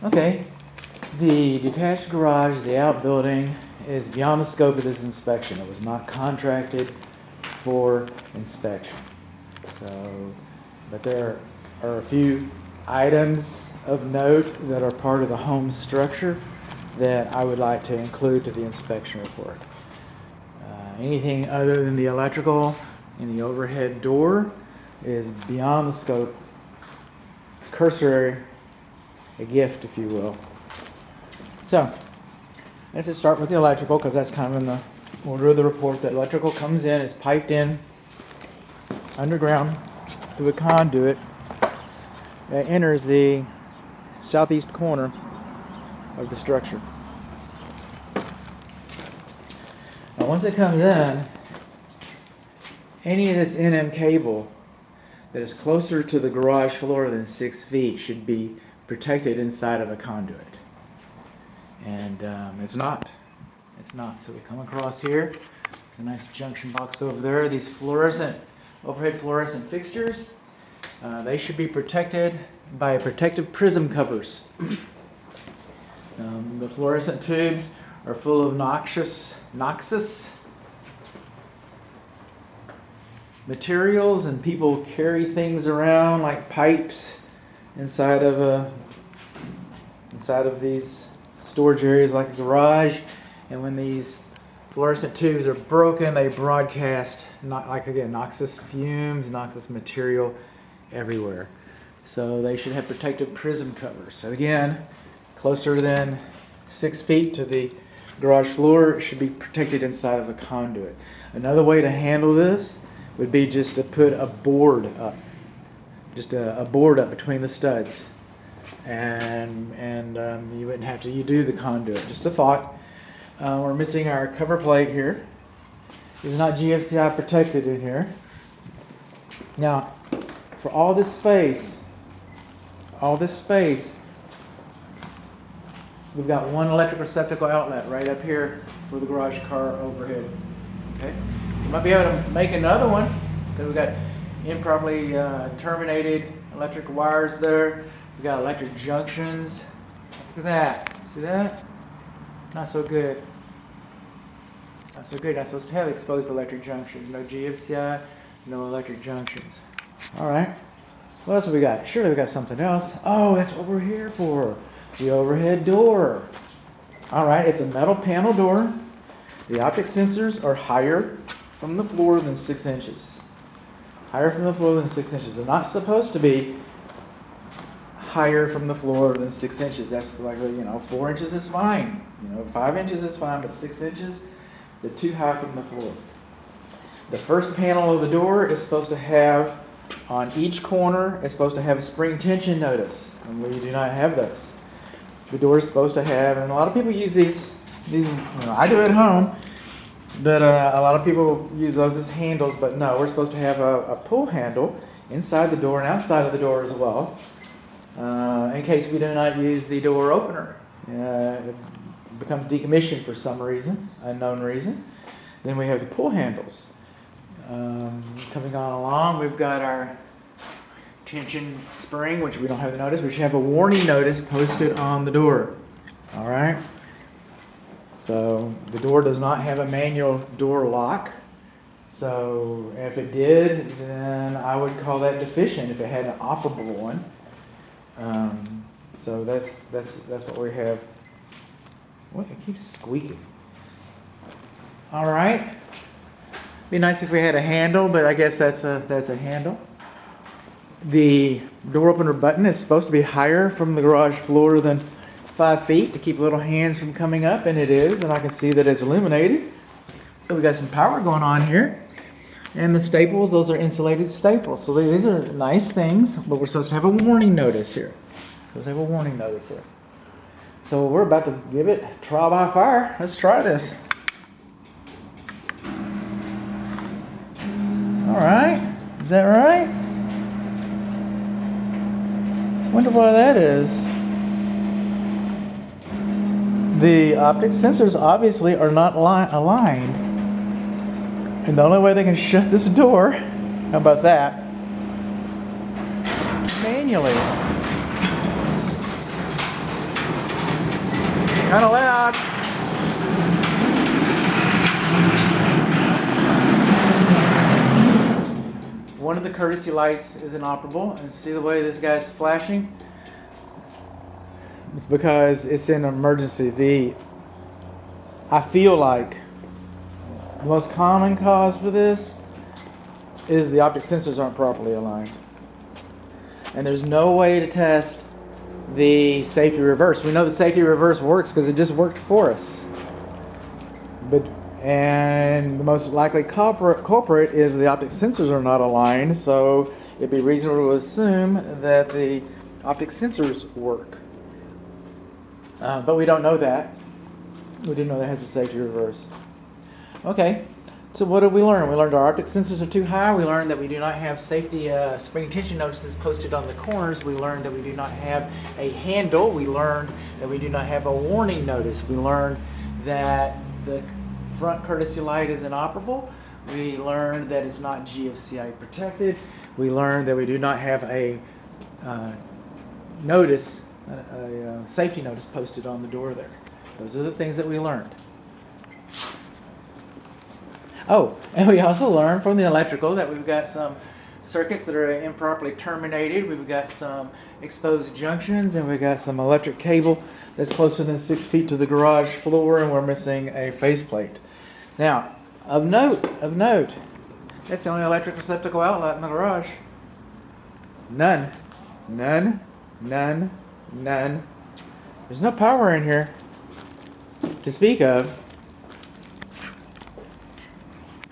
Okay, the detached garage, the outbuilding, is beyond the scope of this inspection. It was not contracted for inspection. So, but there are a few items of note that are part of the home structure that I would like to include to the inspection report. Anything other than the electrical and the overhead door is beyond the scope. It's cursory, a gift, if you will. So, let's just start with the electrical, because that's kind of in the order of the report. The electrical comes in, is piped in underground through a conduit that enters the southeast corner of the structure. Now, once it comes in, any of this NM cable that is closer to the garage floor than 6 feet should be protected inside of a conduit. And it's not. So we come across here. There's a nice junction box over there. These overhead fluorescent fixtures, they should be protected by protective prism covers. The fluorescent tubes are full of noxious materials, and people carry things around like pipes inside of these storage areas like a garage. And when these fluorescent tubes are broken, they broadcast noxious fumes, noxious material everywhere. So they should have protective prism covers. So again, closer than 6 feet to the garage floor, it should be protected inside of a conduit. Another way to handle this would be just to put a board up, a board up between the studs, and you wouldn't have to do the conduit. Just a thought. We're missing our cover plate here. It's not GFCI protected in here. Now, for all this space, we've got one electric receptacle outlet right up here for the garage car overhead. Okay, you might be able to make another one because we've got improperly terminated electric wires there. We've got electric junctions. Look at that. See that? Not so good. Not so good. Not supposed to have exposed electric junctions. No GFCI, no electric junctions. All right. What else have we got? Surely we got something else. Oh, that's what we're here for. The overhead door. All right. It's a metal panel door. The optic sensors are higher from the floor than 6 inches. Higher from the floor than 6 inches. They're not supposed to be higher from the floor than 6 inches. That's like, 4 inches is fine. 5 inches is fine, but 6 inches, they're too high from the floor. The first panel of the door is supposed to have, on each corner, it's supposed to have a spring tension notice, and we do not have those. The door is supposed to have, and a lot of people use these, I do at home, but a lot of people use those as handles, but no, we're supposed to have a pull handle inside the door and outside of the door as well, in case we do not use the door opener. It becomes decommissioned for some reason, unknown reason. Then we have the pull handles. Coming on along, we've got our tension spring, which we don't have the notice. We should have a warning notice posted on the door. All right. So the door does not have a manual door lock. So if it did, then I would call that deficient if it had an operable one. So that's what we have. What? It keeps squeaking. All right. Be nice if we had a handle, but I guess that's a handle. The door opener button is supposed to be higher from the garage floor than 5 feet to keep little hands from coming up, and it is, and I can see that it's illuminated. So we got some power going on here. And the staples, those are insulated staples. So these are nice things, but we're supposed to have a warning notice here. So we're about to give it trial by fire. Let's try this. All right. Is that right? Wonder why that is. The optic sensors obviously are not aligned. And the only way they can shut this door, how about that? Manually. Kind of loud. One of the courtesy lights is inoperable, and see the way this guy's flashing? It's because it's in emergency. I feel like the most common cause for this is the optic sensors aren't properly aligned. And there's no way to test the safety reverse. We know the safety reverse works because it just worked for us. And the most likely culprit is the optic sensors are not aligned, so it'd be reasonable to assume that the optic sensors work. But we don't know that. We do know that it has a safety reverse. Okay, so what did we learn? We learned our optic sensors are too high. We learned that we do not have safety spring tension notices posted on the corners. We learned that we do not have a handle. We learned that we do not have a warning notice. We learned that the front courtesy light is inoperable. We learned that it's not GFCI protected. We learned that we do not have a safety notice posted on the door there. Those are the things that we learned. Oh, and we also learned from the electrical that we've got some circuits that are improperly terminated. We've got some exposed junctions, and we've got some electric cable that's closer than 6 feet to the garage floor, and we're missing a faceplate. Now, of note, that's the only electric receptacle outlet in the garage. None. There's no power in here to speak of.